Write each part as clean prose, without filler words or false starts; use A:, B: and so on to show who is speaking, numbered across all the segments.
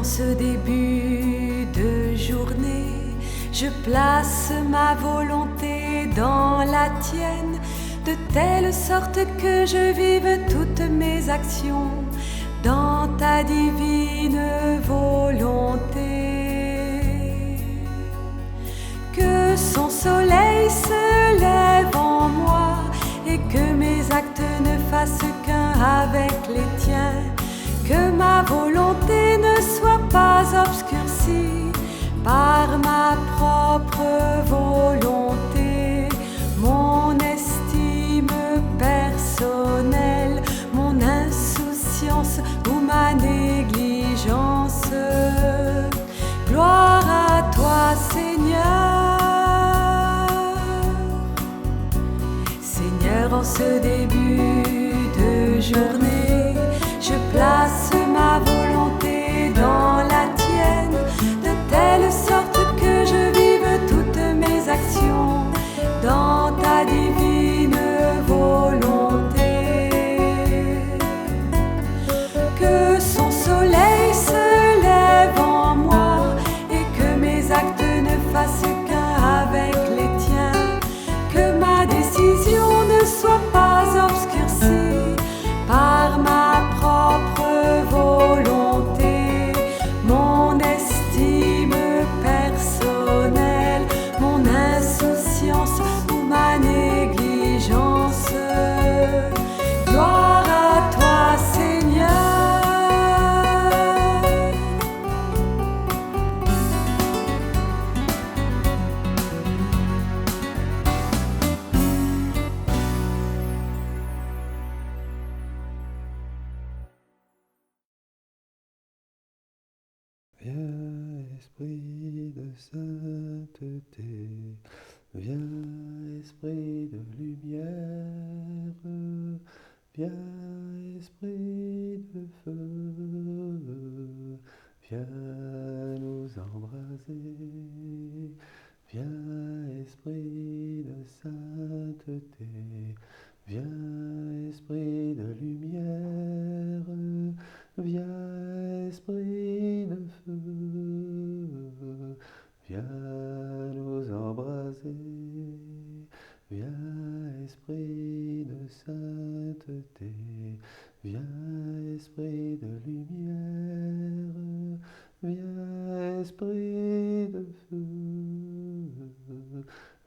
A: ce début de journée, je place ma volonté dans la tienne, de telle sorte que je vive toutes mes actions dans ta divine volonté. Que son soleil se lève en moi et que mes actes ne fassent qu'un avec les tiens. Que ma volonté ne soit pas obscurcie par ma propre volonté, mon estime personnelle, mon insouciance ou ma négligence. Gloire à toi, Seigneur. Seigneur, en ce début de journée, je place ma volonté dans la tienne, de telle sorte que je vive toutes mes actions dans ta divine volonté. Que son soleil se lève en moi et que mes actes ne fassent qu'un avec les tiens. Que ma décision ne soit pas obscurcie par ma propre volonté, mon estime personnelle, mon insouciance ou ma négligence. Gloire à toi, Seigneur.
B: Viens, Esprit de sainteté, viens, Esprit de lumière, viens, Esprit de feu, viens nous embraser, viens, Esprit de sainteté, viens, Esprit de lumière, viens, Esprit de feu, viens nous embraser, viens, Esprit de sainteté, viens, Esprit de lumière, viens, Esprit de feu,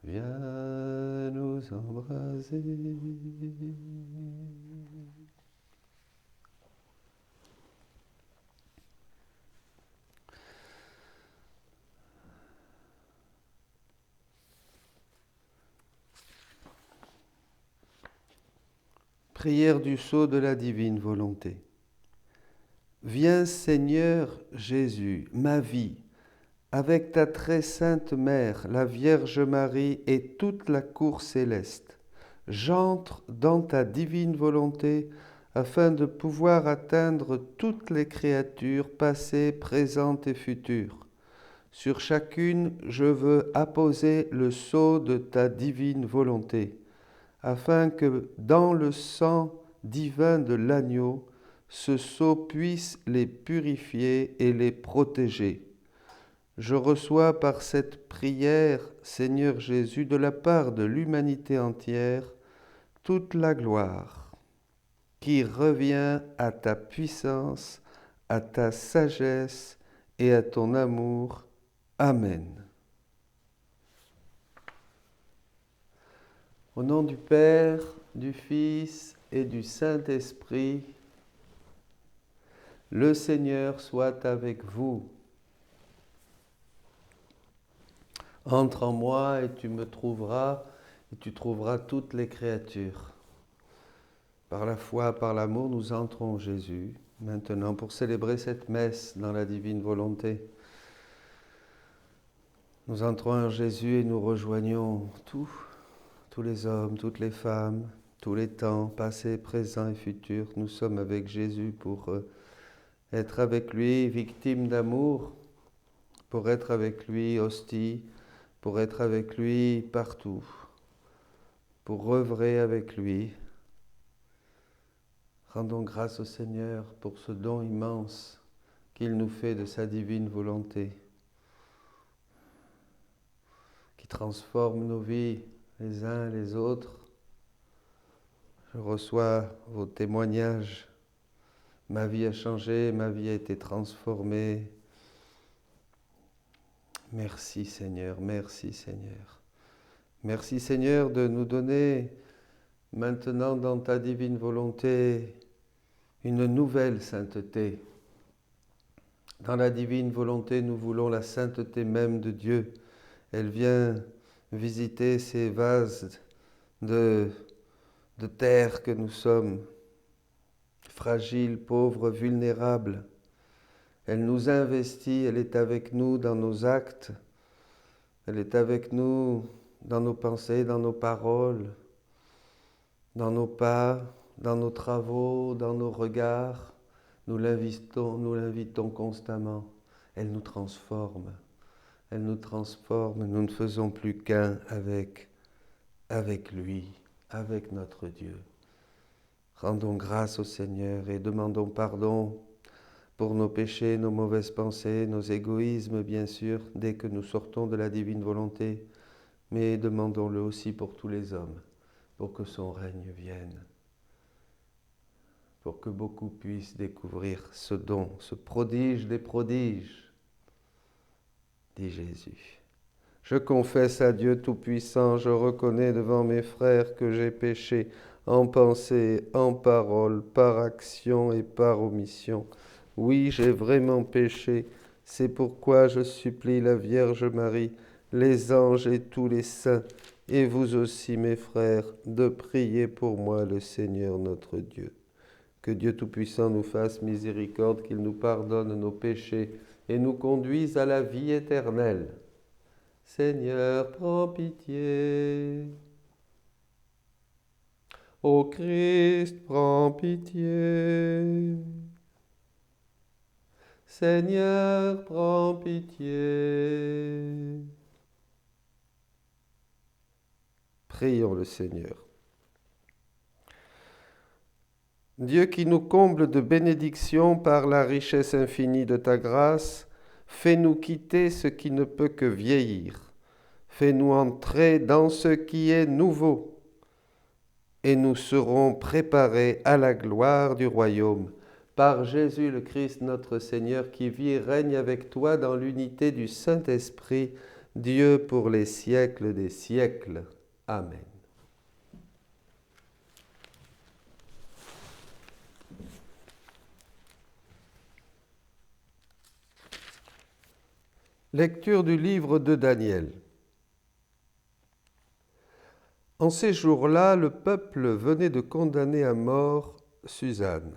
B: viens nous embraser. Prière du sceau de la divine volonté. Viens, Seigneur Jésus, ma vie, avec ta très sainte mère, la Vierge Marie et toute la cour céleste. J'entre dans ta divine volonté afin de pouvoir atteindre toutes les créatures passées, présentes et futures. Sur chacune, je veux apposer le sceau de ta divine volonté, afin que dans le sang divin de l'agneau, ce sceau puisse les purifier et les protéger. Je reçois par cette prière, Seigneur Jésus, de la part de l'humanité entière, toute la gloire qui revient à ta puissance, à ta sagesse et à ton amour. Amen. Au nom du Père, du Fils et du Saint-Esprit, le Seigneur soit avec vous. Entre en moi et tu me trouveras, et tu trouveras toutes les créatures. Par la foi, par l'amour, nous entrons en Jésus, maintenant pour célébrer cette messe dans la divine volonté. Nous entrons en Jésus et nous rejoignons tous les hommes, toutes les femmes, tous les temps, passés, présents et futurs. Nous sommes avec Jésus pour être avec lui, victime d'amour, pour être avec lui, hostie, pour être avec lui partout, pour œuvrer avec lui. Rendons grâce au Seigneur pour ce don immense qu'il nous fait de sa divine volonté, qui transforme nos vies les uns les autres. Je reçois vos témoignages. Ma vie a changé, ma vie a été transformée. Merci Seigneur, merci Seigneur. Merci Seigneur de nous donner maintenant dans ta divine volonté une nouvelle sainteté. Dans la divine volonté, nous voulons la sainteté même de Dieu. Elle vient visiter ces vases de terre que nous sommes, fragiles, pauvres, vulnérables. Elle nous investit, elle est avec nous dans nos actes, elle est avec nous dans nos pensées, dans nos paroles, dans nos pas, dans nos travaux, dans nos regards. Nous l'invitons constamment. Elle nous transforme, nous ne faisons plus qu'un avec lui, avec notre Dieu. Rendons grâce au Seigneur et demandons pardon pour nos péchés, nos mauvaises pensées, nos égoïsmes, bien sûr, dès que nous sortons de la divine volonté, mais demandons-le aussi pour tous les hommes, pour que son règne vienne, pour que beaucoup puissent découvrir ce don, ce prodige des prodiges, dit Jésus. Je confesse à Dieu Tout-Puissant, je reconnais devant mes frères que j'ai péché en pensée, en parole, par action et par omission. Oui, j'ai vraiment péché, c'est pourquoi je supplie la Vierge Marie, les anges et tous les saints, et vous aussi mes frères, de prier pour moi le Seigneur notre Dieu. Que Dieu Tout-Puissant nous fasse miséricorde, qu'il nous pardonne nos péchés et nous conduise à la vie éternelle. Seigneur, prends pitié. Ô Christ, prends pitié. Seigneur, prends pitié. Prions le Seigneur. Dieu qui nous comble de bénédictions par la richesse infinie de ta grâce, fais-nous quitter ce qui ne peut que vieillir. Fais-nous entrer dans ce qui est nouveau, et nous serons préparés à la gloire du royaume. Par Jésus le Christ, notre Seigneur, qui vit et règne avec toi dans l'unité du Saint-Esprit, Dieu pour les siècles des siècles. Amen. Lecture du livre de Daniel. En ces jours-là, le peuple venait de condamner à mort Suzanne.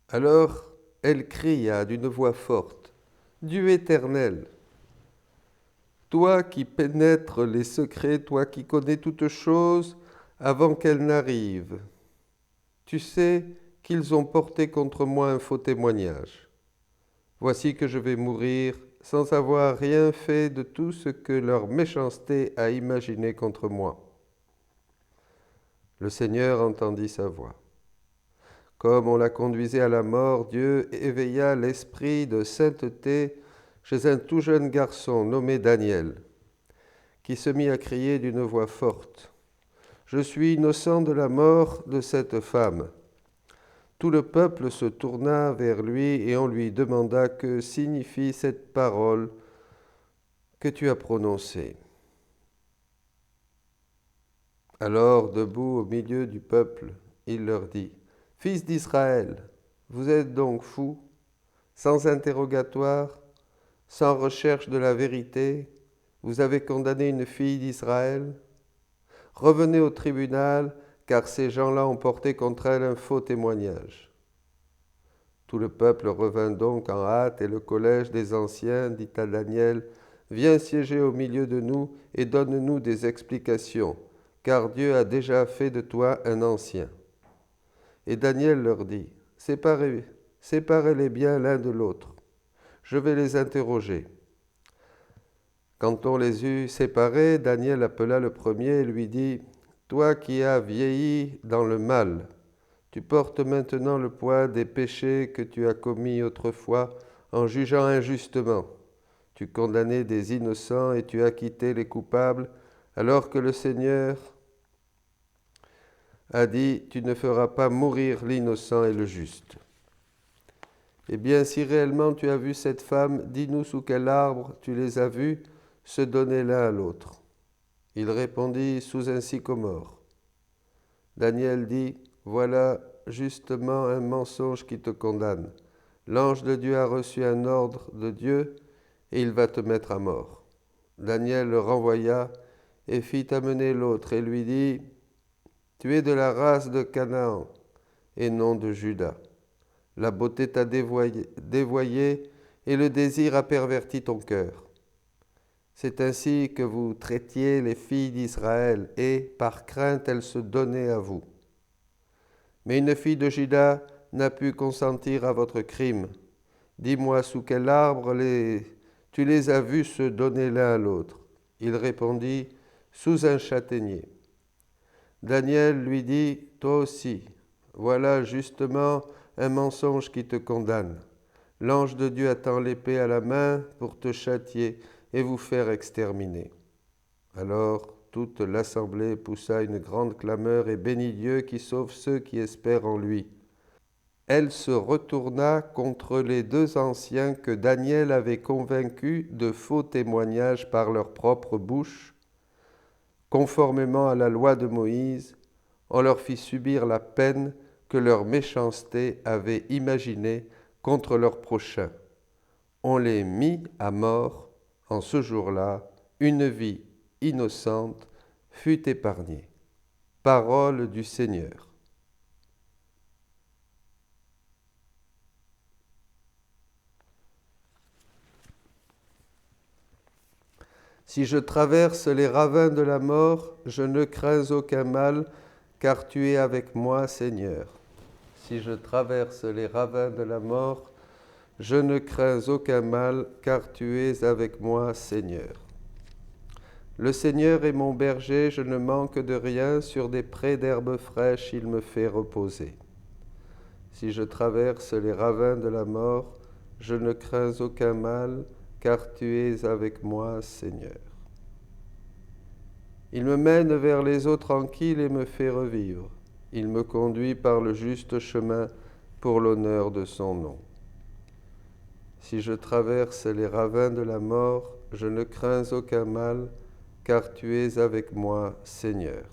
B: Alors elle cria d'une voix forte, « Dieu éternel, toi qui pénètres les secrets, toi qui connais toutes choses avant qu'elles n'arrivent, tu sais qu'ils ont porté contre moi un faux témoignage. Voici que je vais mourir sans avoir rien fait de tout ce que leur méchanceté a imaginé contre moi. » Le Seigneur entendit sa voix. Comme on la conduisait à la mort, Dieu éveilla l'esprit de sainteté chez un tout jeune garçon nommé Daniel, qui se mit à crier d'une voix forte, « Je suis innocent de la mort de cette femme. » Tout le peuple se tourna vers lui et on lui demanda que signifie cette parole que tu as prononcée. Alors, debout au milieu du peuple, il leur dit, « Fils d'Israël, vous êtes donc fous, sans interrogatoire, sans recherche de la vérité, vous avez condamné une fille d'Israël. Revenez au tribunal, car ces gens-là ont porté contre elle un faux témoignage. » Tout le peuple revint donc en hâte, et le collège des anciens dit à Daniel, « Viens siéger au milieu de nous et donne-nous des explications, car Dieu a déjà fait de toi un ancien. » Et Daniel leur dit, « Séparez-les bien l'un de l'autre. Je vais les interroger. » Quand on les eut séparés, Daniel appela le premier et lui dit, « Toi qui as vieilli dans le mal, Tu portes maintenant le poids des péchés que tu as commis autrefois en jugeant injustement. Tu condamnais des innocents et tu acquittais les coupables, alors que le Seigneur a dit, tu ne feras pas mourir l'innocent et le juste. Eh bien, si réellement tu as vu cette femme, dis-nous sous quel arbre tu les as vus se donner l'un à l'autre. Il répondit, sous un sycomore. Daniel dit, voilà justement un mensonge qui te condamne. L'ange de Dieu a reçu un ordre de Dieu et il va te mettre à mort. Daniel le renvoya et fit amener l'autre et lui dit, tu es de la race de Canaan et non de Juda. La beauté t'a dévoyé et le désir a perverti ton cœur. C'est ainsi que vous traitiez les filles d'Israël et, par crainte, elles se donnaient à vous. Mais une fille de Juda n'a pu consentir à votre crime. Dis-moi sous quel arbre tu les as vus se donner l'un à l'autre. Il répondit, sous un châtaignier. Daniel lui dit, toi aussi, voilà justement un mensonge qui te condamne. L'ange de Dieu attend l'épée à la main pour te châtier et vous faire exterminer. Alors toute l'assemblée poussa une grande clameur et bénit Dieu qui sauve ceux qui espèrent en lui. Elle se retourna contre les deux anciens que Daniel avait convaincus de faux témoignages par leur propre bouche. Conformément à la loi de Moïse, on leur fit subir la peine que leur méchanceté avait imaginée contre leurs prochains. On les mit à mort. En ce jour-là, une vie innocente fut épargnée. Parole du Seigneur. Si je traverse les ravins de la mort, je ne crains aucun mal, car tu es avec moi, Seigneur. Si je traverse les ravins de la mort, je ne crains aucun mal, car tu es avec moi, Seigneur. Le Seigneur est mon berger, je ne manque de rien, sur des prés d'herbes fraîches, il me fait reposer. Si je traverse les ravins de la mort, je ne crains aucun mal, car tu es avec moi, Seigneur. Il me mène vers les eaux tranquilles et me fait revivre. Il me conduit par le juste chemin pour l'honneur de son nom. Si je traverse les ravins de la mort, je ne crains aucun mal, car tu es avec moi, Seigneur.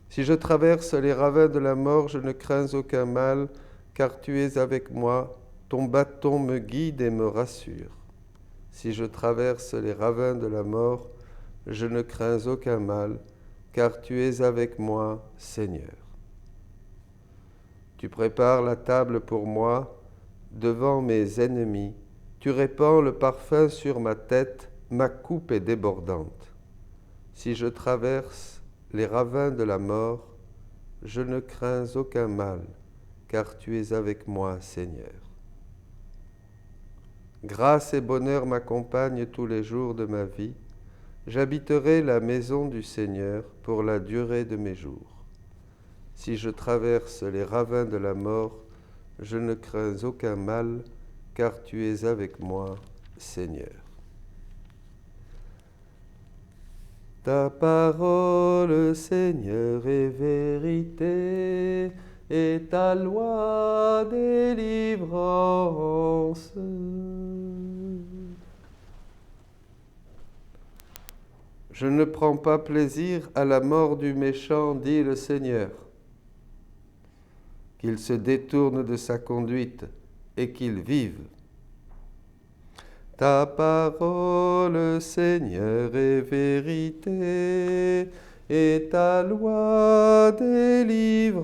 B: Si je traverse les ravins de la mort, je ne crains aucun mal, car tu es avec moi, ton bâton me guide et me rassure. Si je traverse les ravins de la mort, je ne crains aucun mal, car tu es avec moi, Seigneur. Tu prépares la table pour moi, devant mes ennemis, tu répands le parfum sur ma tête, ma coupe est débordante. Si je traverse les ravins de la mort, je ne crains aucun mal, car tu es avec moi, Seigneur. Grâce et bonheur m'accompagnent tous les jours de ma vie. J'habiterai la maison du Seigneur pour la durée de mes jours. Si je traverse les ravins de la mort, je ne crains aucun mal, car tu es avec moi, Seigneur. Ta parole, Seigneur, est vérité, et ta loi délivrance. Je ne prends pas plaisir à la mort du méchant, dit le Seigneur. Qu'il se détourne de sa conduite et qu'il vive. Ta parole, Seigneur, est vérité, et ta loi délivrance.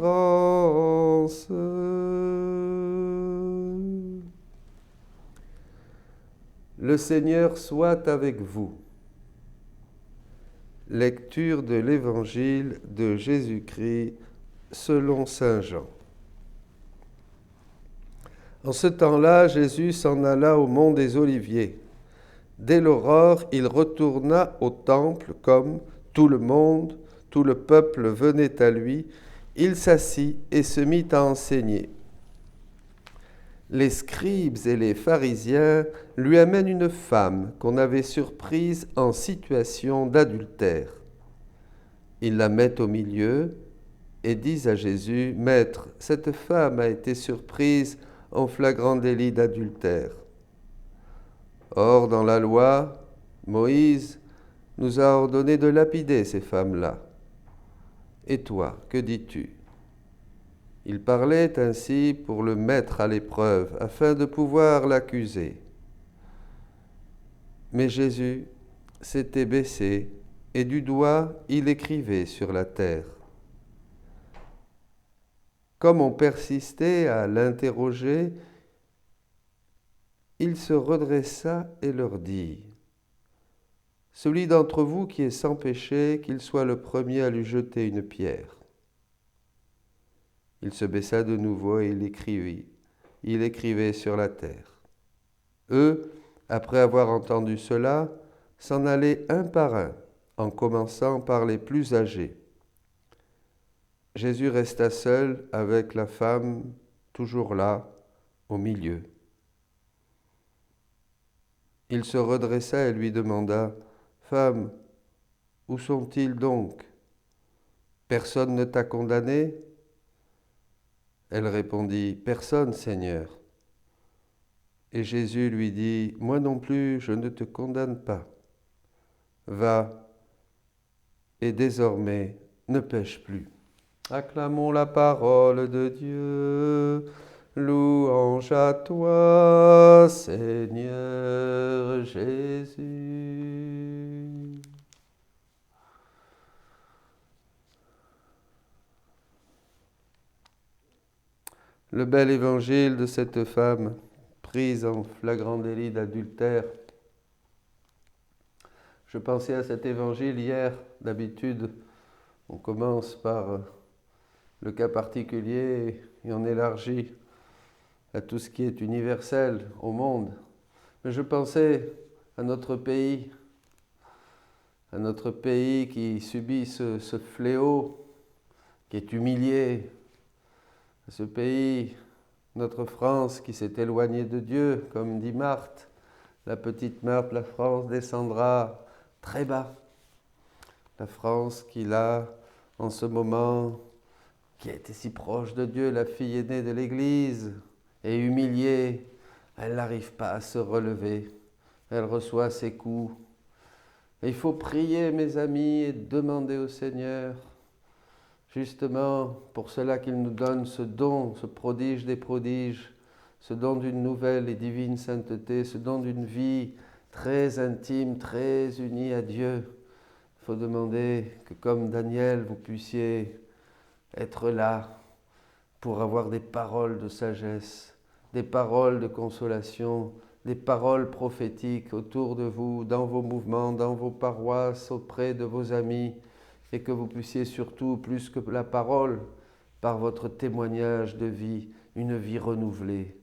B: Le Seigneur soit avec vous. Lecture de l'Évangile de Jésus-Christ selon saint Jean. En ce temps-là, Jésus s'en alla au mont des Oliviers. Dès l'aurore, il retourna au temple comme tout le monde, tout le peuple venait à lui. Il s'assit et se mit à enseigner. Les scribes et les pharisiens lui amènent une femme qu'on avait surprise en situation d'adultère. Ils la mettent au milieu et disent à Jésus, « Maître, cette femme a été surprise en flagrant délit d'adultère. Or, dans la loi, Moïse nous a ordonné de lapider ces femmes-là. Et toi, que dis-tu » Il parlait ainsi pour le mettre à l'épreuve, afin de pouvoir l'accuser. Mais Jésus s'était baissé, et du doigt il écrivait sur la terre. Comme on persistait à l'interroger, il se redressa et leur dit, « Celui d'entre vous qui est sans péché, qu'il soit le premier à lui jeter une pierre. » Il se baissa de nouveau et il écrivit. Il écrivait sur la terre. Eux, après avoir entendu cela, s'en allaient un par un, en commençant par les plus âgés. Jésus resta seul avec la femme, toujours là, au milieu. Il se redressa et lui demanda, « Femme, où sont-ils donc? Personne ne t'a condamné ?» Elle répondit, « Personne, Seigneur. » Et Jésus lui dit, « Moi non plus, je ne te condamne pas. Va, et désormais, ne pêche plus. » Acclamons la parole de Dieu. Louange à toi, Seigneur Jésus. Le bel évangile de cette femme prise en flagrant délit d'adultère. Je pensais à cet évangile hier. D'habitude, on commence par le cas particulier et on élargit à tout ce qui est universel au monde. Mais je pensais à notre pays qui subit ce fléau, qui est humilié, à ce pays, notre France, qui s'est éloignée de Dieu, comme dit Marthe. La petite Marthe, la France descendra très bas. La France qui, là, en ce moment, qui a été si proche de Dieu, la fille aînée de l'Église, est humiliée. Elle n'arrive pas à se relever. Elle reçoit ses coups. Et il faut prier, mes amis, et demander au Seigneur, justement pour cela qu'il nous donne ce don, ce prodige des prodiges, ce don d'une nouvelle et divine sainteté, ce don d'une vie très intime, très unie à Dieu. Il faut demander que comme Daniel, vous puissiez être là pour avoir des paroles de sagesse, des paroles de consolation, des paroles prophétiques autour de vous, dans vos mouvements, dans vos paroisses, auprès de vos amis, et que vous puissiez surtout, plus que la parole, par votre témoignage de vie, une vie renouvelée.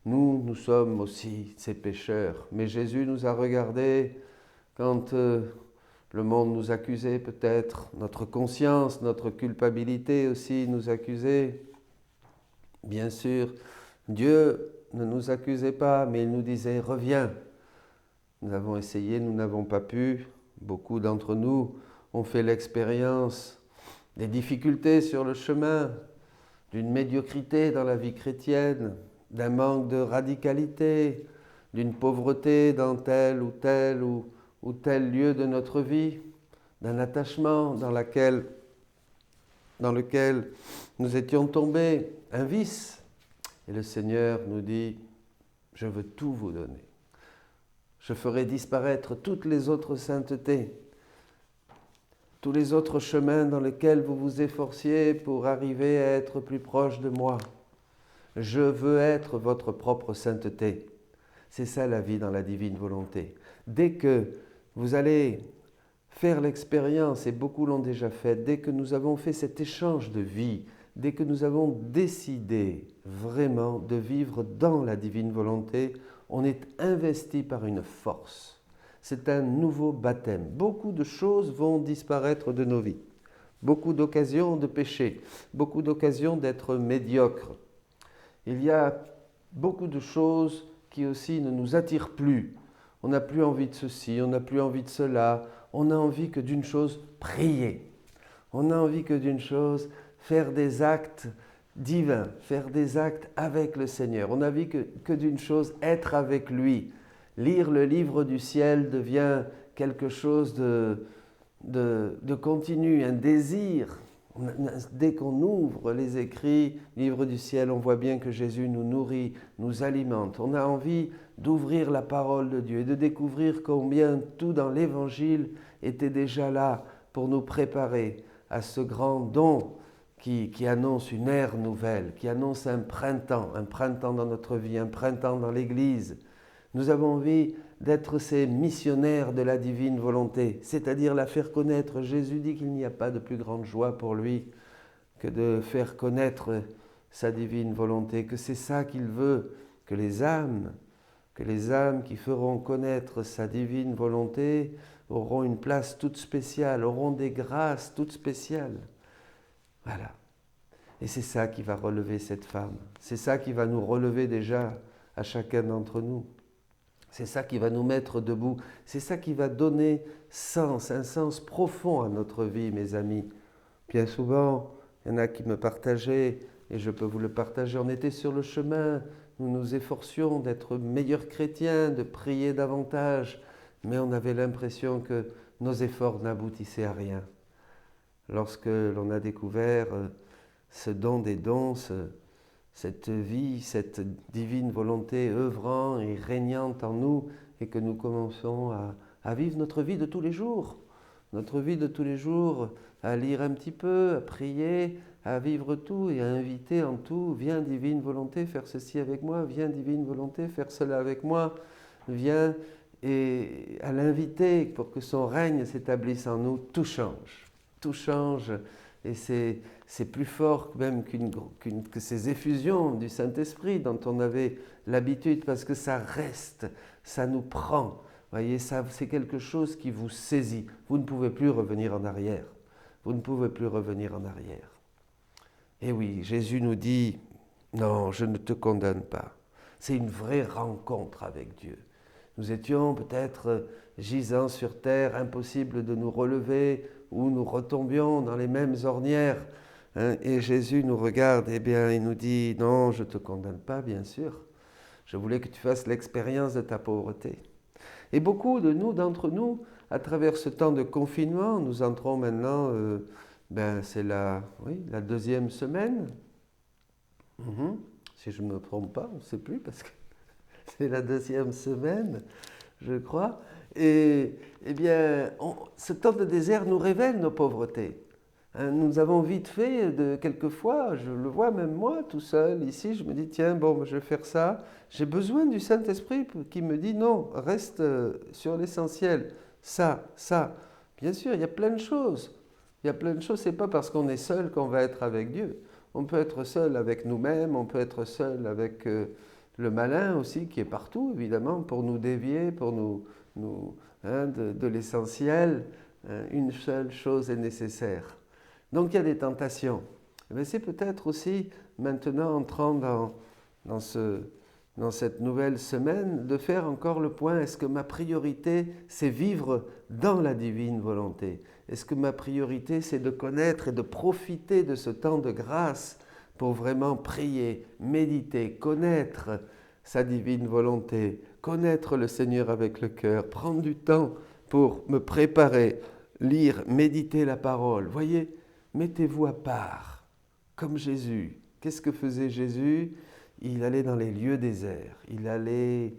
B: Nous sommes aussi ces pécheurs, mais Jésus nous a regardés quand le monde nous accusait peut-être, notre conscience, notre culpabilité aussi nous accusait. Bien sûr, Dieu ne nous accusait pas, mais il nous disait « Reviens ». Nous avons essayé, nous n'avons pas pu. Beaucoup d'entre nous ont fait l'expérience des difficultés sur le chemin, d'une médiocrité dans la vie chrétienne, d'un manque de radicalité, d'une pauvreté dans tel ou tel lieu de notre vie, d'un attachement dans lequel nous étions tombés, un vice. Et le Seigneur nous dit, je veux tout vous donner. Je ferai disparaître toutes les autres saintetés, tous les autres chemins dans lesquels vous vous efforciez pour arriver à être plus proche de moi. Je veux être votre propre sainteté. C'est ça la vie dans la divine volonté. Dès que vous allez faire l'expérience, et beaucoup l'ont déjà fait, dès que nous avons fait cet échange de vie, dès que nous avons décidé vraiment de vivre dans la divine volonté, on est investi par une force. C'est un nouveau baptême. Beaucoup de choses vont disparaître de nos vies. beaucoup d'occasions de pécher, beaucoup d'occasions d'être médiocres. Il y a beaucoup de choses qui aussi ne nous attirent plus. On n'a plus envie de ceci, on n'a plus envie de cela. On n'a envie que d'une chose, prier. On n'a envie que d'une chose, faire des actes divins, faire des actes avec le Seigneur. On n'a envie que d'une chose, être avec lui. Lire le livre du ciel devient quelque chose de continu, un désir. Dès qu'on ouvre les écrits, livre du ciel, on voit bien que Jésus nous nourrit, nous alimente. On a envie d'ouvrir la parole de Dieu et de découvrir combien tout dans l'Évangile était déjà là pour nous préparer à ce grand don qui annonce une ère nouvelle, qui annonce un printemps dans notre vie, un printemps dans l'Église. Nous avons envie d'être ces missionnaires de la divine volonté, c'est-à-dire la faire connaître. Jésus dit qu'il n'y a pas de plus grande joie pour lui que de faire connaître sa divine volonté, que c'est ça qu'il veut, que les âmes qui feront connaître sa divine volonté auront une place toute spéciale, auront des grâces toutes spéciales. Voilà. Et c'est ça qui va relever cette femme. C'est ça qui va nous relever déjà à chacun d'entre nous. C'est ça qui va nous mettre debout. C'est ça qui va donner sens, un sens profond à notre vie, mes amis. Bien souvent, il y en a qui me partageaient, et je peux vous le partager, on était sur le chemin, nous nous efforcions d'être meilleurs chrétiens, de prier davantage, mais on avait l'impression que nos efforts n'aboutissaient à rien. Lorsque l'on a découvert ce don des dons, cette vie, cette divine volonté œuvrant et régnante en nous, et que nous commençons à vivre notre vie de tous les jours, à lire un petit peu, à prier, à vivre tout et à inviter en tout, viens divine volonté, faire ceci avec moi, viens divine volonté, faire cela avec moi, viens, et à l'inviter pour que son règne s'établisse en nous, tout change, et c'est plus fort même que ces effusions du Saint-Esprit dont on avait l'habitude, parce que ça reste, ça nous prend. Voyez, ça, c'est quelque chose qui vous saisit. Vous ne pouvez plus revenir en arrière. Et oui, Jésus nous dit, non, je ne te condamne pas. C'est une vraie rencontre avec Dieu. Nous étions peut-être gisants sur terre, impossible de nous relever, ou nous retombions dans les mêmes ornières. Et Jésus nous regarde, et bien, il nous dit, non, je ne te condamne pas, bien sûr. Je voulais que tu fasses l'expérience de ta pauvreté. Et beaucoup d'entre nous, à travers ce temps de confinement, nous entrons maintenant, c'est la deuxième semaine. Si je ne me trompe pas, on ne sait plus, parce que c'est la deuxième semaine, je crois. Et bien, ce temps de désert nous révèle nos pauvretés. Nous avons vite fait, quelquefois, je le vois même moi, tout seul, ici, je me dis, tiens, je vais faire ça. J'ai besoin du Saint-Esprit qui me dit, non, reste sur l'essentiel. Ça. Bien sûr, il y a plein de choses. C'est pas parce qu'on est seul qu'on va être avec Dieu. On peut être seul avec nous-mêmes, on peut être seul avec le malin aussi, qui est partout, évidemment, pour nous dévier, pour de l'essentiel. Une seule chose est nécessaire. Donc il y a des tentations. Mais c'est peut-être aussi, maintenant entrant dans cette nouvelle semaine, de faire encore le point. Est-ce que ma priorité, c'est vivre dans la divine volonté? Est-ce que ma priorité, c'est de connaître et de profiter de ce temps de grâce pour vraiment prier, méditer, connaître sa divine volonté, connaître le Seigneur avec le cœur, prendre du temps pour me préparer, lire, méditer la parole? Voyez, mettez-vous à part, comme Jésus. Qu'est-ce que faisait Jésus? Il allait dans les lieux déserts, il allait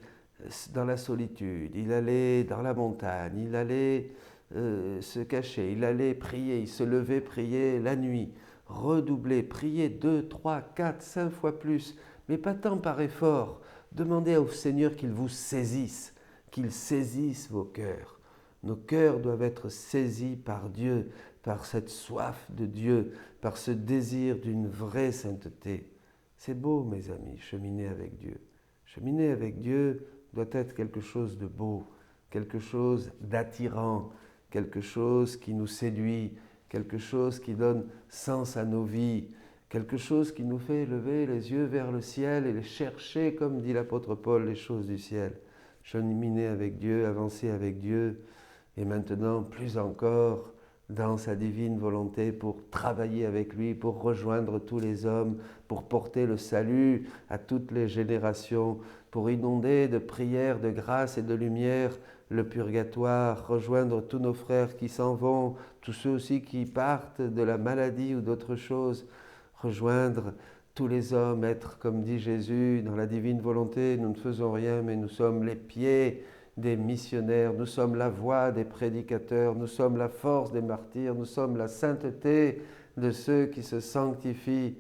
B: dans la solitude, il allait dans la montagne, il allait se cacher, il allait prier, il se levait prier la nuit, redoubler, prier 2, 3, 4, 5 fois plus, mais pas tant par effort. Demandez au Seigneur qu'il vous saisisse, qu'il saisisse vos cœurs. Nos cœurs doivent être saisis par Dieu, par cette soif de Dieu, par ce désir d'une vraie sainteté. C'est beau, mes amis, cheminer avec Dieu. Cheminer avec Dieu doit être quelque chose de beau, quelque chose d'attirant, quelque chose qui nous séduit quelque chose qui donne sens à nos vies, quelque chose qui nous fait lever les yeux vers le ciel et les chercher, comme dit l'apôtre Paul, les choses du ciel. Cheminer avec Dieu, avancer avec Dieu, et maintenant, plus encore, dans sa divine volonté pour travailler avec lui, pour rejoindre tous les hommes, pour porter le salut à toutes les générations, pour inonder de prières, de grâce et de lumière le purgatoire, rejoindre tous nos frères qui s'en vont, tous ceux aussi qui partent de la maladie ou d'autres choses, rejoindre tous les hommes, être, comme dit Jésus, dans la divine volonté, nous ne faisons rien, mais nous sommes les pieds des missionnaires, nous sommes la voix des prédicateurs, nous sommes la force des martyrs, nous sommes la sainteté de ceux qui se sanctifient.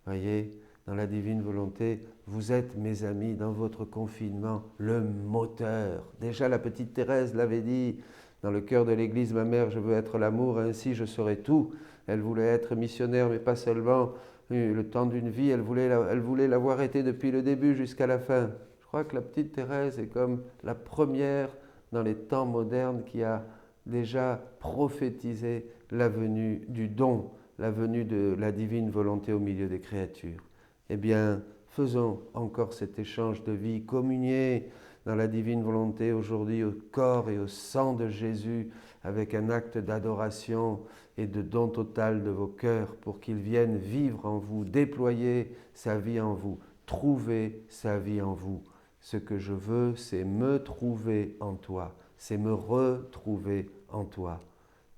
B: Voyez, dans la divine volonté, vous êtes mes amis dans votre confinement, le moteur. Déjà la petite Thérèse l'avait dit, dans le cœur de l'Église, ma mère, je veux être l'amour, ainsi je serai tout. Elle voulait être missionnaire, mais pas seulement le temps d'une vie, elle voulait l'avoir été depuis le début jusqu'à la fin. Je crois que la petite Thérèse est comme la première dans les temps modernes qui a déjà prophétisé la venue du don, la venue de la divine volonté au milieu des créatures. Eh bien, faisons encore cet échange de vie, communier dans la divine volonté aujourd'hui au corps et au sang de Jésus avec un acte d'adoration et de don total de vos cœurs pour qu'il vienne vivre en vous, déployer sa vie en vous, trouver sa vie en vous. Ce que je veux, c'est me trouver en toi, c'est me retrouver en toi.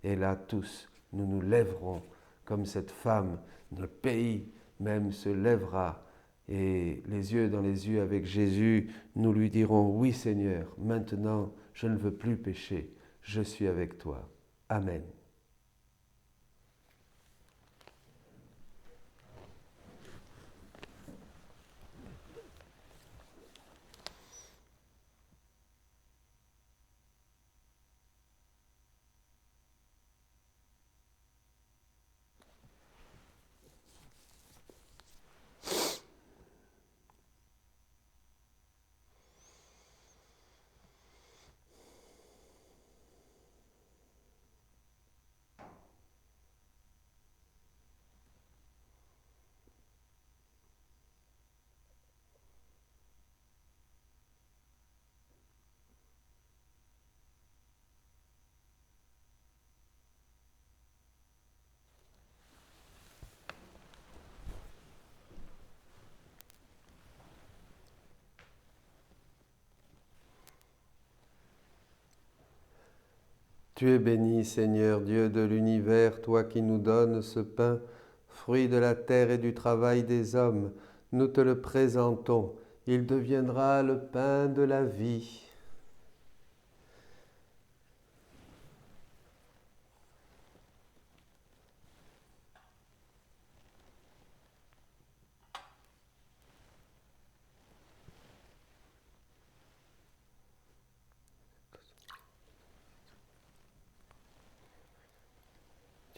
B: Et là, tous, nous nous lèverons comme cette femme, le pays même se lèvera et les yeux dans les yeux avec Jésus, nous lui dirons, oui Seigneur, maintenant je ne veux plus pécher, je suis avec toi. Amen. Tu es béni, Seigneur, Dieu de l'univers, toi qui nous donnes ce pain, fruit de la terre et du travail des hommes. Nous te le présentons. Il deviendra le pain de la vie.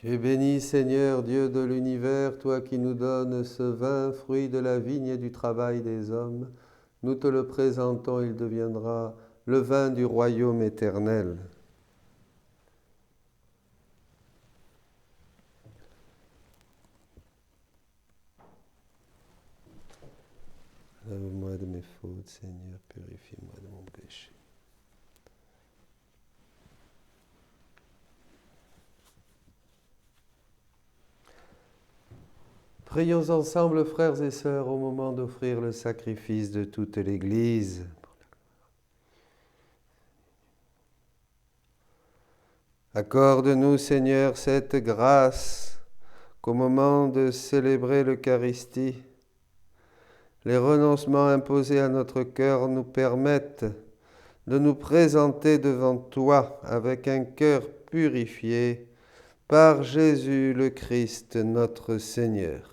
B: Tu es béni, Seigneur, Dieu de l'univers, toi qui nous donnes ce vin, fruit de la vigne et du travail des hommes. Nous te le présentons, il deviendra le vin du royaume éternel. Lave-moi de mes fautes, Seigneur, purifie-moi de mon péché. Prions ensemble, frères et sœurs, au moment d'offrir le sacrifice de toute l'Église. Accorde-nous, Seigneur, cette grâce qu'au moment de célébrer l'Eucharistie, les renoncements imposés à notre cœur nous permettent de nous présenter devant toi avec un cœur purifié par Jésus le Christ, notre Seigneur.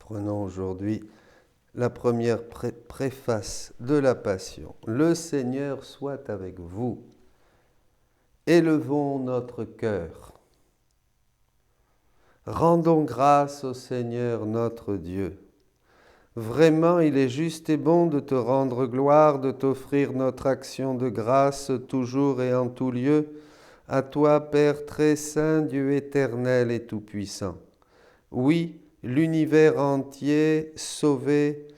B: Prenons aujourd'hui la première préface de la Passion. Le Seigneur soit avec vous. Élevons notre cœur. Rendons grâce au Seigneur notre Dieu. Vraiment, il est juste et bon de te rendre gloire, de t'offrir notre action de grâce toujours et en tout lieu, à toi, Père très saint, Dieu éternel et tout-puissant. Oui, l'univers entier, sauvé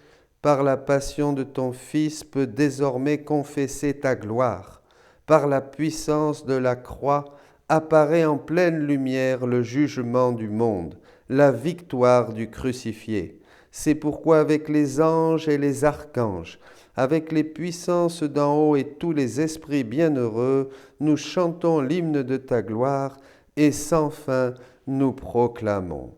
B: par la passion de ton Fils, peut désormais confesser ta gloire. Par la puissance de la croix, apparaît en pleine lumière le jugement du monde, la victoire du crucifié. C'est pourquoi avec les anges et les archanges, avec les puissances d'en haut et tous les esprits bienheureux, nous chantons l'hymne de ta gloire et sans fin nous proclamons.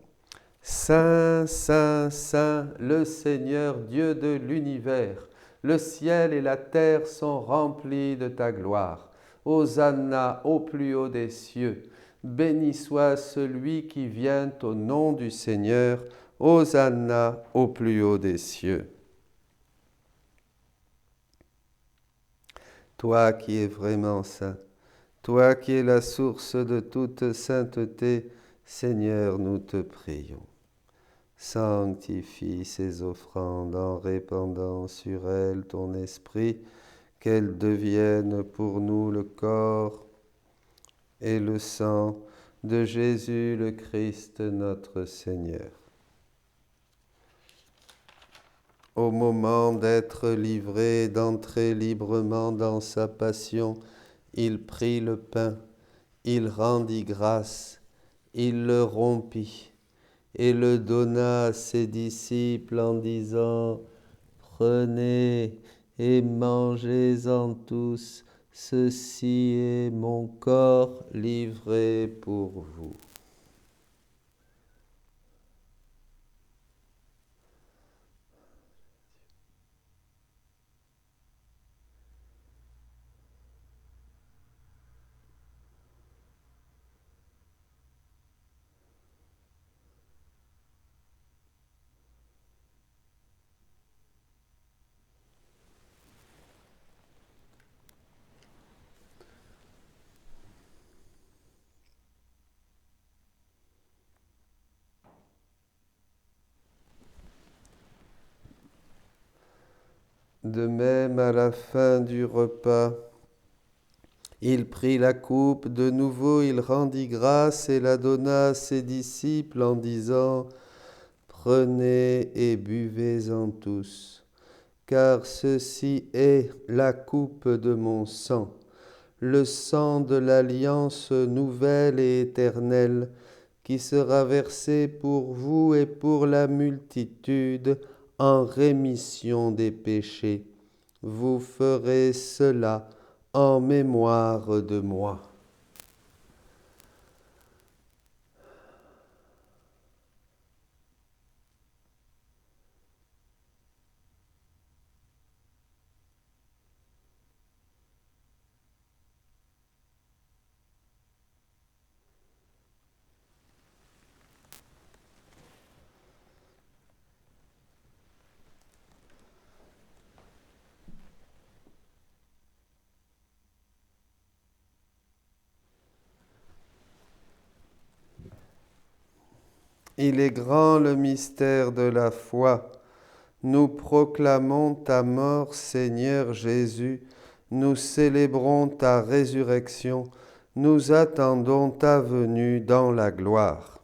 B: Saint, Saint, Saint, le Seigneur Dieu de l'univers, le ciel et la terre sont remplis de ta gloire. Hosanna au plus haut des cieux. Béni soit celui qui vient au nom du Seigneur. Hosanna au plus haut des cieux. Toi qui es vraiment saint, toi qui es la source de toute sainteté, Seigneur, nous te prions. Sanctifie ces offrandes en répandant sur elles ton esprit, qu'elles deviennent pour nous le corps et le sang de Jésus le Christ notre Seigneur. Au moment d'être livré, d'entrer librement dans sa passion, il prit le pain, il rendit grâce, il le rompit et le donna à ses disciples en disant « Prenez et mangez-en tous, ceci est mon corps livré pour vous. » De même, à la fin du repas, il prit la coupe, de nouveau il rendit grâce et la donna à ses disciples en disant « Prenez et buvez-en tous, car ceci est la coupe de mon sang, le sang de l'alliance nouvelle et éternelle, qui sera versé pour vous et pour la multitude en rémission des péchés. Vous ferez cela en mémoire de moi. » Il est grand le mystère de la foi. Nous proclamons ta mort, Seigneur Jésus. Nous célébrons ta résurrection. Nous attendons ta venue dans la gloire.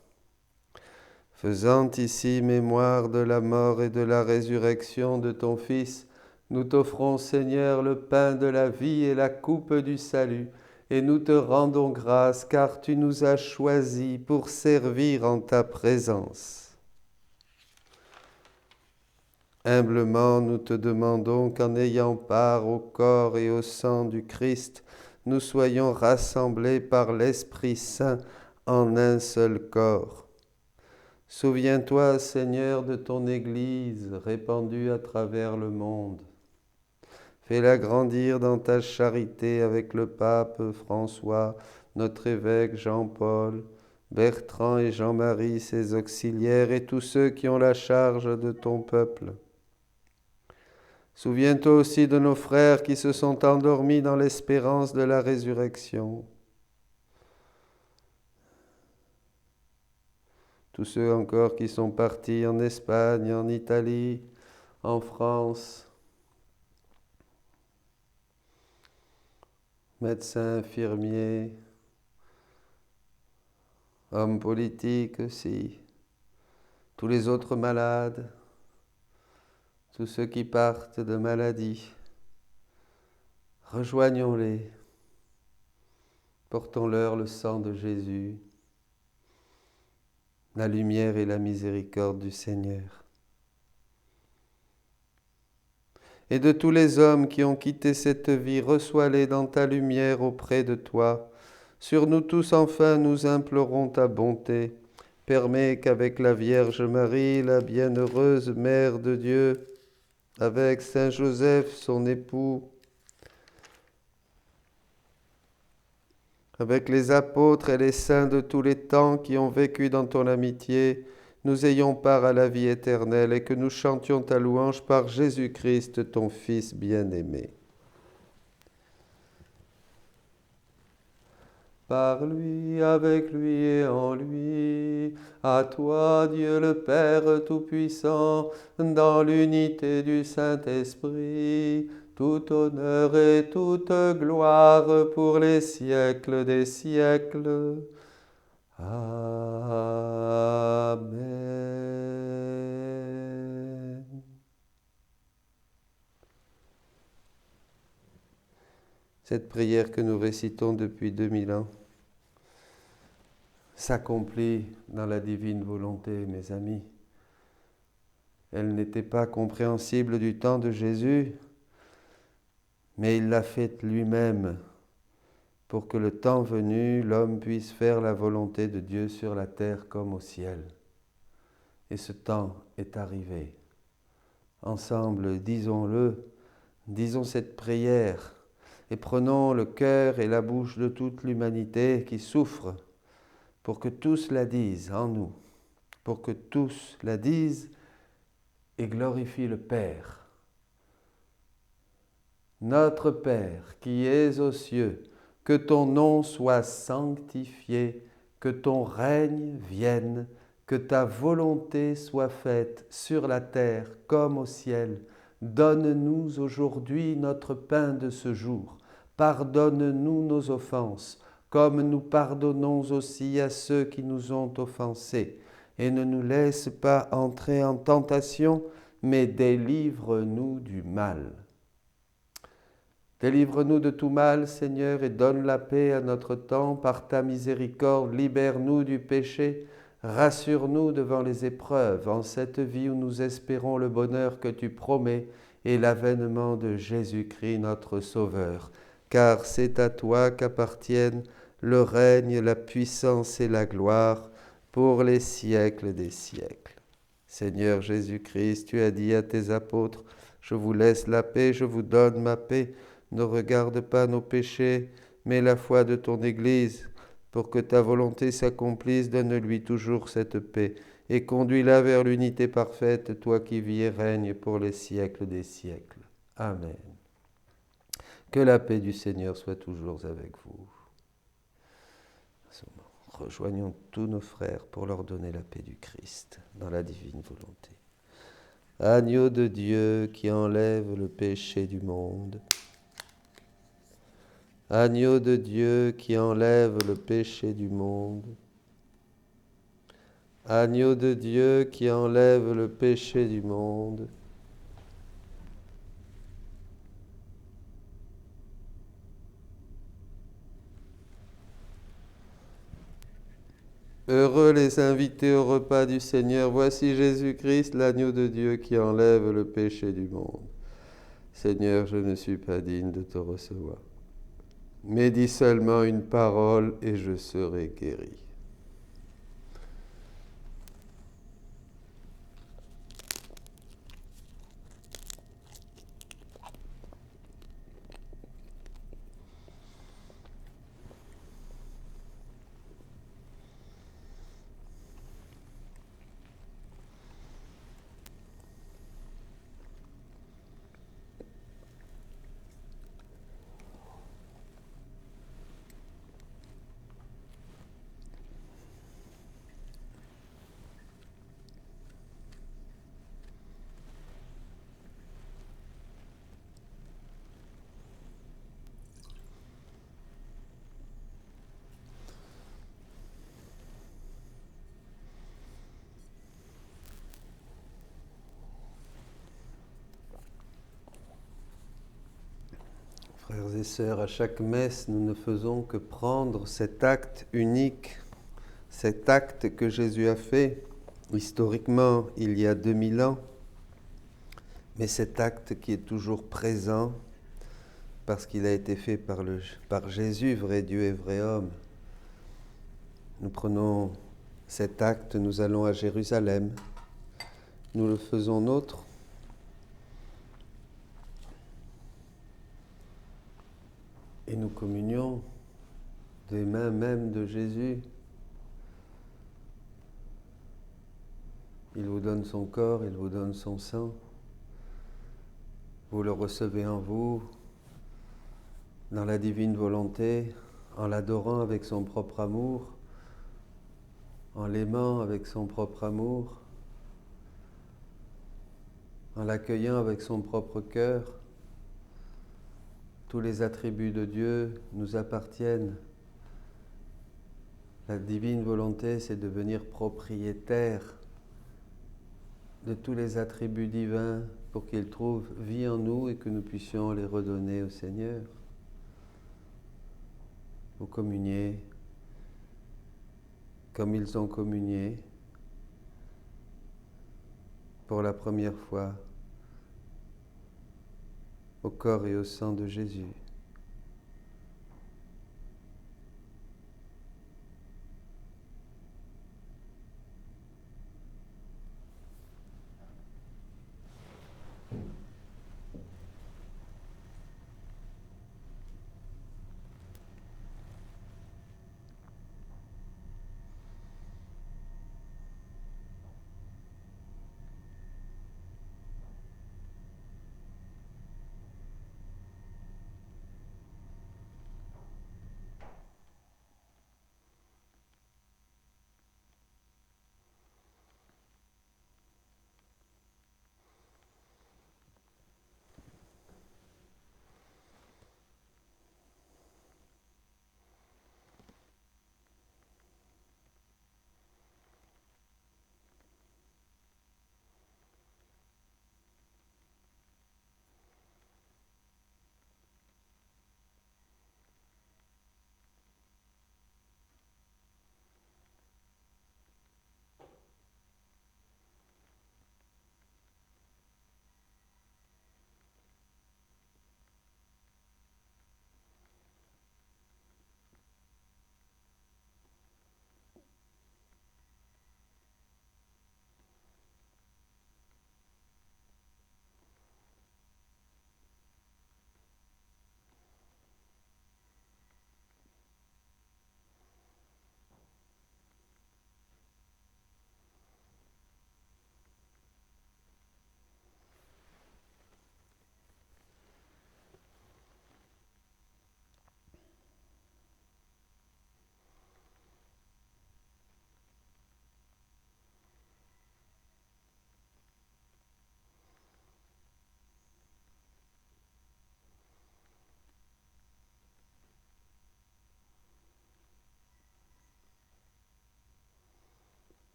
B: Faisant ici mémoire de la mort et de la résurrection de ton Fils, nous t'offrons, Seigneur, le pain de la vie et la coupe du salut, et nous te rendons grâce, car tu nous as choisis pour servir en ta présence. Humblement, nous te demandons qu'en ayant part au corps et au sang du Christ, nous soyons rassemblés par l'Esprit Saint en un seul corps. Souviens-toi, Seigneur, de ton Église répandue à travers le monde. Fais-la grandir dans ta charité avec le pape François, notre évêque Jean-Paul, Bertrand et Jean-Marie, ses auxiliaires, et tous ceux qui ont la charge de ton peuple. Souviens-toi aussi de nos frères qui se sont endormis dans l'espérance de la résurrection. tous ceux encore qui sont partis en Espagne, en Italie, en France, médecins, infirmiers, hommes politiques aussi, tous les autres malades, tous ceux qui partent de maladie. Rejoignons-les, portons-leur le sang de Jésus, la lumière et la miséricorde du Seigneur. Et de tous les hommes qui ont quitté cette vie, reçois-les dans ta lumière auprès de toi. Sur nous tous enfin, nous implorons ta bonté. Permets qu'avec la Vierge Marie, la bienheureuse Mère de Dieu, avec Saint Joseph, son époux, avec les apôtres et les saints de tous les temps qui ont vécu dans ton amitié, nous ayons part à la vie éternelle et que nous chantions ta louange par Jésus-Christ, ton Fils bien-aimé. Par lui, avec lui et en lui, à toi, Dieu le Père Tout-Puissant, dans l'unité du Saint-Esprit, tout honneur et toute gloire pour les siècles des siècles. Amen. Cette prière que nous récitons depuis 2000 ans s'accomplit dans la divine volonté, mes amis. Elle n'était pas compréhensible du temps de Jésus, mais il l'a faite lui-même pour que le temps venu, l'homme puisse faire la volonté de Dieu sur la terre comme au ciel. Et ce temps est arrivé. Ensemble, disons-le, disons cette prière et prenons le cœur et la bouche de toute l'humanité qui souffre pour que tous la disent en nous, pour que tous la disent et glorifient le Père. Notre Père qui es aux cieux, que ton nom soit sanctifié, que ton règne vienne, que ta volonté soit faite sur la terre comme au ciel. Donne-nous aujourd'hui notre pain de ce jour. Pardonne-nous nos offenses, comme nous pardonnons aussi à ceux qui nous ont offensés. Et ne nous laisse pas entrer en tentation, mais délivre-nous du mal. Délivre-nous de tout mal, Seigneur, et donne la paix à notre temps. Par ta miséricorde, libère-nous du péché. Rassure-nous devant les épreuves, en cette vie où nous espérons le bonheur que tu promets et l'avènement de Jésus-Christ, notre Sauveur. Car c'est à toi qu'appartiennent le règne, la puissance et la gloire pour les siècles des siècles. Seigneur Jésus-Christ, tu as dit à tes apôtres, « Je vous laisse la paix, je vous donne ma paix. Ne regarde pas nos péchés, mais la foi de ton Église. Pour que ta volonté s'accomplisse, donne-lui toujours cette paix et conduis-la vers l'unité parfaite, toi qui vis et règnes pour les siècles des siècles. Amen. Que la paix du Seigneur soit toujours avec vous. Rejoignons tous nos frères pour leur donner la paix du Christ dans la divine volonté. Agneau de Dieu qui enlève le péché du monde. Agneau de Dieu qui enlève le péché du monde. Agneau de Dieu qui enlève le péché du monde. Heureux les invités au repas du Seigneur. Voici Jésus-Christ, l'agneau de Dieu qui enlève le péché du monde. Seigneur, je ne suis pas digne de te recevoir. Mais dis seulement une parole et je serai guéri. sœurs, à chaque messe, nous ne faisons que prendre cet acte unique, cet acte que Jésus a fait historiquement il y a 2000 ans, mais cet acte qui est toujours présent parce qu'il a été fait par Jésus, vrai Dieu et vrai homme. Nous prenons cet acte, nous allons à Jérusalem, nous le faisons nôtre. Et nous communions des mains mêmes de Jésus. Il vous donne son corps, il vous donne son sang. Vous le recevez en vous, dans la divine volonté, en l'adorant avec son propre amour, en l'aimant avec son propre amour, en l'accueillant avec son propre cœur. Tous les attributs de Dieu nous appartiennent. La divine volonté, c'est devenir propriétaire de tous les attributs divins pour qu'ils trouvent vie en nous et que nous puissions les redonner au Seigneur. Vous communiez comme ils ont communié pour la première fois au corps et au sang de Jésus.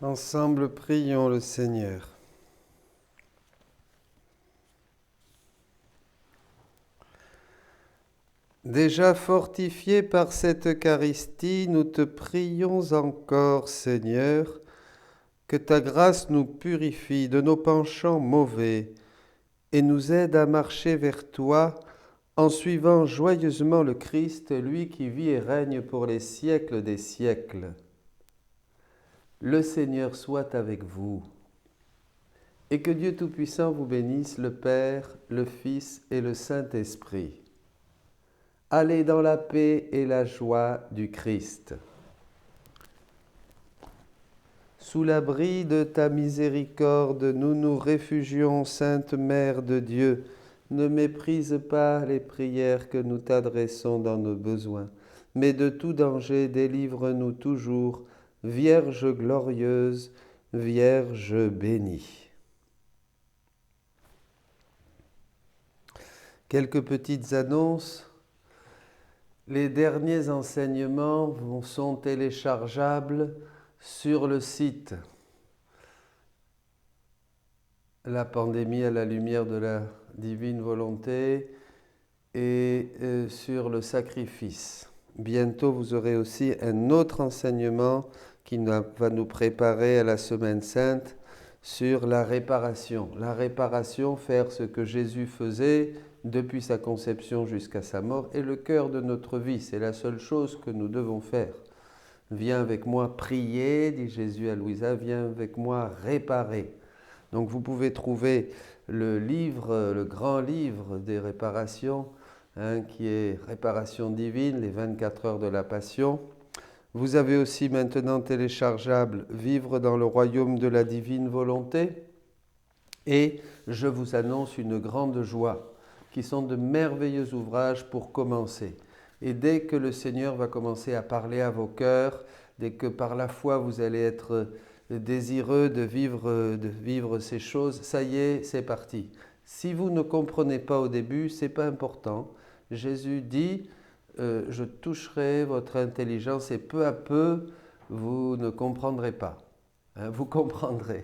B: Ensemble, prions le Seigneur. Déjà fortifiés par cette Eucharistie, nous te prions encore, Seigneur, que ta grâce nous purifie de nos penchants mauvais et nous aide à marcher vers toi en suivant joyeusement le Christ, lui qui vit et règne pour les siècles des siècles. Le Seigneur soit avec vous, et que Dieu Tout-Puissant vous bénisse, le Père, le Fils et le Saint-Esprit. Allez dans la paix et la joie du Christ. Sous l'abri de ta miséricorde, nous nous réfugions, Sainte Mère de Dieu. Ne méprise pas les prières que nous t'adressons dans nos besoins, mais de tout danger, délivre-nous toujours, Vierge glorieuse, Vierge bénie. Quelques petites annonces. Les derniers enseignements sont téléchargeables sur le site La pandémie à la lumière de la divine volonté et sur le sacrifice. Bientôt, vous aurez aussi un autre enseignement qui va nous préparer à la Semaine Sainte sur la réparation. La réparation, faire ce que Jésus faisait depuis sa conception jusqu'à sa mort, est le cœur de notre vie. C'est la seule chose que nous devons faire. Viens avec moi prier, dit Jésus à Louisa, viens avec moi réparer. Donc vous pouvez trouver le livre, le grand livre des réparations, qui est Réparation divine, les 24 heures de la Passion. Vous avez aussi maintenant téléchargeable Vivre dans le royaume de la divine volonté. Et je vous annonce une grande joie, qui sont de merveilleux ouvrages pour commencer. Et dès que le Seigneur va commencer à parler à vos cœurs, dès que par la foi vous allez être désireux de vivre ces choses, ça y est, c'est parti. Si vous ne comprenez pas au début, ce n'est pas important. Jésus dit, je toucherai votre intelligence et peu à peu, vous ne comprendrez pas. Vous comprendrez.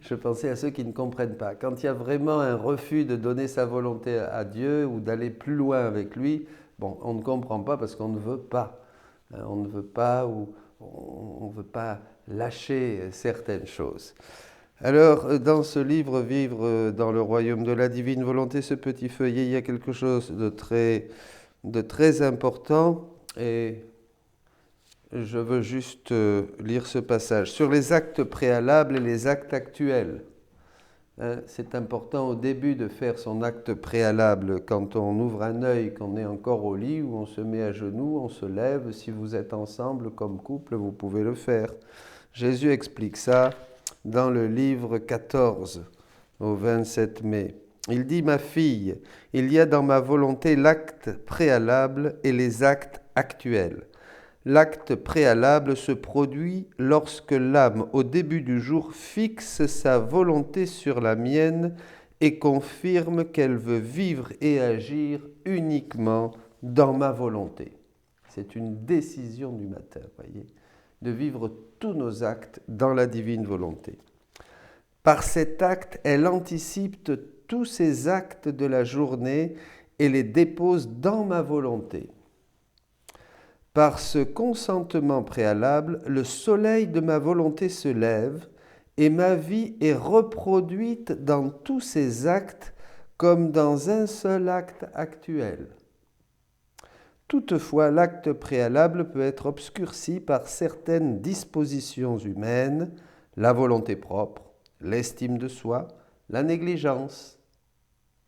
B: Je pensais à ceux qui ne comprennent pas. Quand il y a vraiment un refus de donner sa volonté à Dieu ou d'aller plus loin avec lui, bon, on ne comprend pas parce qu'on ne veut pas. On ne veut pas ou on ne veut pas lâcher certaines choses. Alors, dans ce livre, Vivre dans le royaume de la divine volonté, ce petit feuillet, il y a quelque chose de très important et je veux juste lire ce passage. Sur les actes préalables et les actes actuels. C'est important au début de faire son acte préalable quand on ouvre un œil, qu'on est encore au lit, où on se met à genoux, on se lève. Si vous êtes ensemble comme couple, vous pouvez le faire. Jésus explique ça dans le livre 14 au 27 mai. Il dit « Ma fille, il y a dans ma volonté l'acte préalable et les actes actuels. L'acte préalable se produit lorsque l'âme, au début du jour, fixe sa volonté sur la mienne et confirme qu'elle veut vivre et agir uniquement dans ma volonté. » C'est une décision du matin, voyez, de vivre tous nos actes dans la divine volonté. Par cet acte, elle anticipe tous ces actes de la journée et les dépose dans ma volonté. Par ce consentement préalable, le soleil de ma volonté se lève et ma vie est reproduite dans tous ses actes comme dans un seul acte actuel. Toutefois, l'acte préalable peut être obscurci par certaines dispositions humaines, la volonté propre, l'estime de soi, la négligence.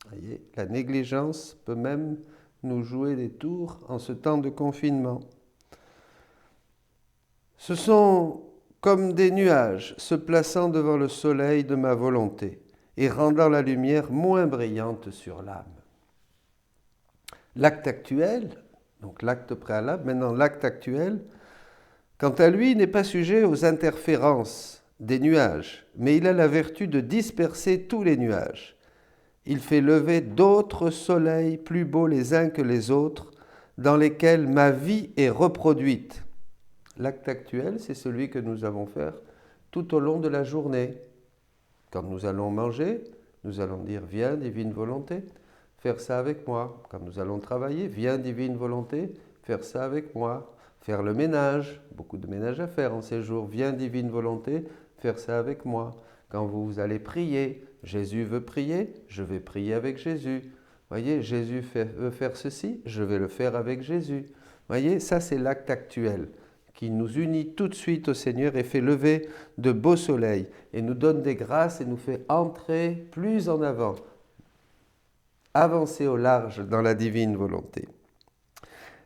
B: Voyez, la négligence peut même nous jouer des tours en ce temps de confinement. Ce sont comme des nuages se plaçant devant le soleil de ma volonté et rendant la lumière moins brillante sur l'âme. L'acte actuel, donc l'acte préalable, maintenant l'acte actuel, quant à lui, n'est pas sujet aux interférences des nuages, mais il a la vertu de disperser tous les nuages. Il fait lever d'autres soleils plus beaux les uns que les autres, dans lesquels ma vie est reproduite. L'acte actuel, c'est celui que nous allons faire tout au long de la journée. Quand nous allons manger, nous allons dire « Viens, divine volonté, faire ça avec moi ». Quand nous allons travailler, « Viens, divine volonté, faire ça avec moi ». Faire le ménage, beaucoup de ménage à faire en ces jours. « Viens, divine volonté, faire ça avec moi ». Quand vous allez prier, Jésus veut prier, je vais prier avec Jésus. Voyez, Jésus veut faire ceci, je vais le faire avec Jésus. Voyez, ça c'est l'acte actuel qui nous unit tout de suite au Seigneur et fait lever de beaux soleils et nous donne des grâces et nous fait entrer plus en avant, avancer au large dans la divine volonté.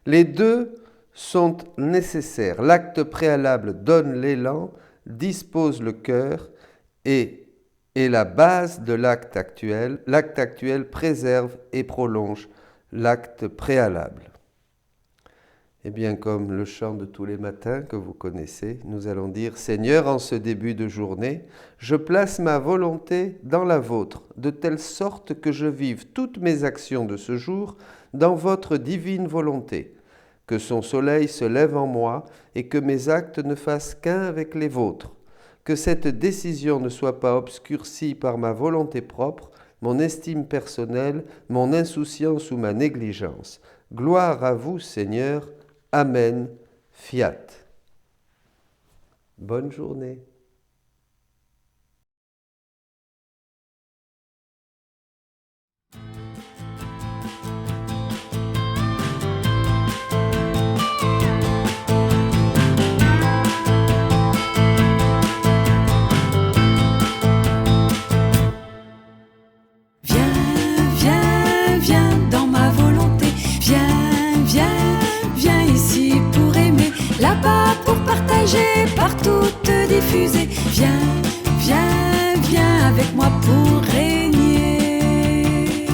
B: Les deux sont nécessaires. L'acte préalable donne l'élan, dispose le cœur et est la base de l'acte actuel. L'acte actuel préserve et prolonge l'acte préalable. Et bien comme le chant de tous les matins que vous connaissez, nous allons dire « Seigneur, en ce début de journée, je place ma volonté dans la vôtre, de telle sorte que je vive toutes mes actions de ce jour dans votre divine volonté. que son soleil se lève en moi et que mes actes ne fassent qu'un avec les vôtres. Que cette décision ne soit pas obscurcie par ma volonté propre, mon estime personnelle, mon insouciance ou ma négligence. Gloire à vous, Seigneur. Amen. Fiat. Bonne journée.
A: Là-bas pour partager, partout te diffuser. Viens, viens, viens avec moi pour régner.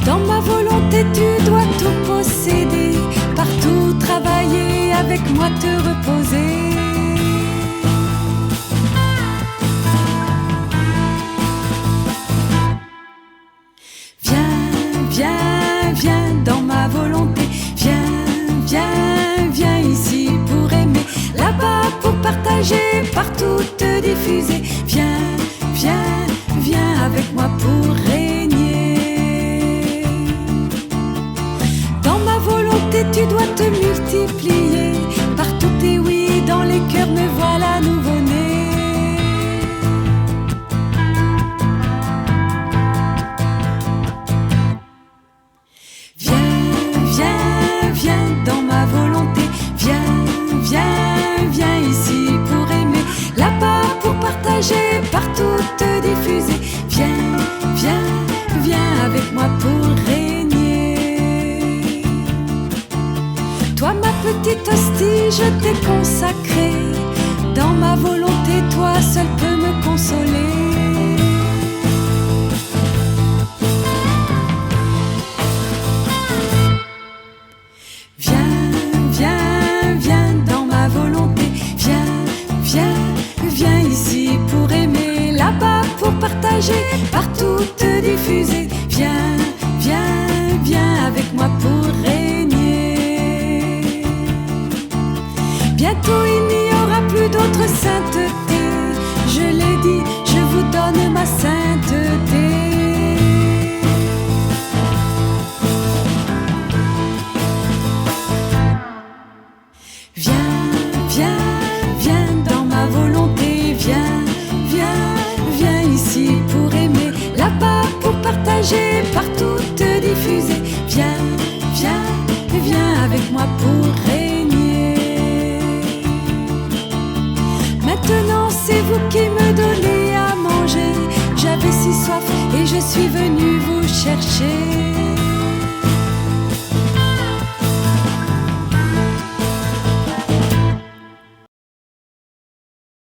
A: Dans ma volonté tu dois tout posséder, partout travailler, avec moi te reposer. Viens, viens, viens dans ma volonté. Viens, viens, viens ici pour aimer. Là-bas pour partager, partout te diffuser. Viens, viens, viens avec moi pour régner. Dans ma volonté tu dois te multiplier, partout tes oui, dans les cœurs me voilà nouveau-né. Partout te diffuser. Viens, viens, viens avec moi pour régner. Toi ma petite hostie, je t'ai consacrée. Dans ma volonté, toi seul peux me consoler. Viens, viens, viens dans ma volonté. Viens, viens, viens ici pour aimer, là-bas pour partager, partout te diffuser. Viens, viens, viens avec moi pour régner. Bientôt il n'y aura plus d'autre sainteté. Je l'ai dit, je vous donne ma sainteté. Viens, viens, viens dans ma volonté. Viens, viens, viens ici pour aimer, là-bas pour partager, partout te diffuser. Viens, viens, viens avec moi pour régner. Maintenant c'est vous qui me donnez à manger. J'avais si soif et je suis venu vous chercher.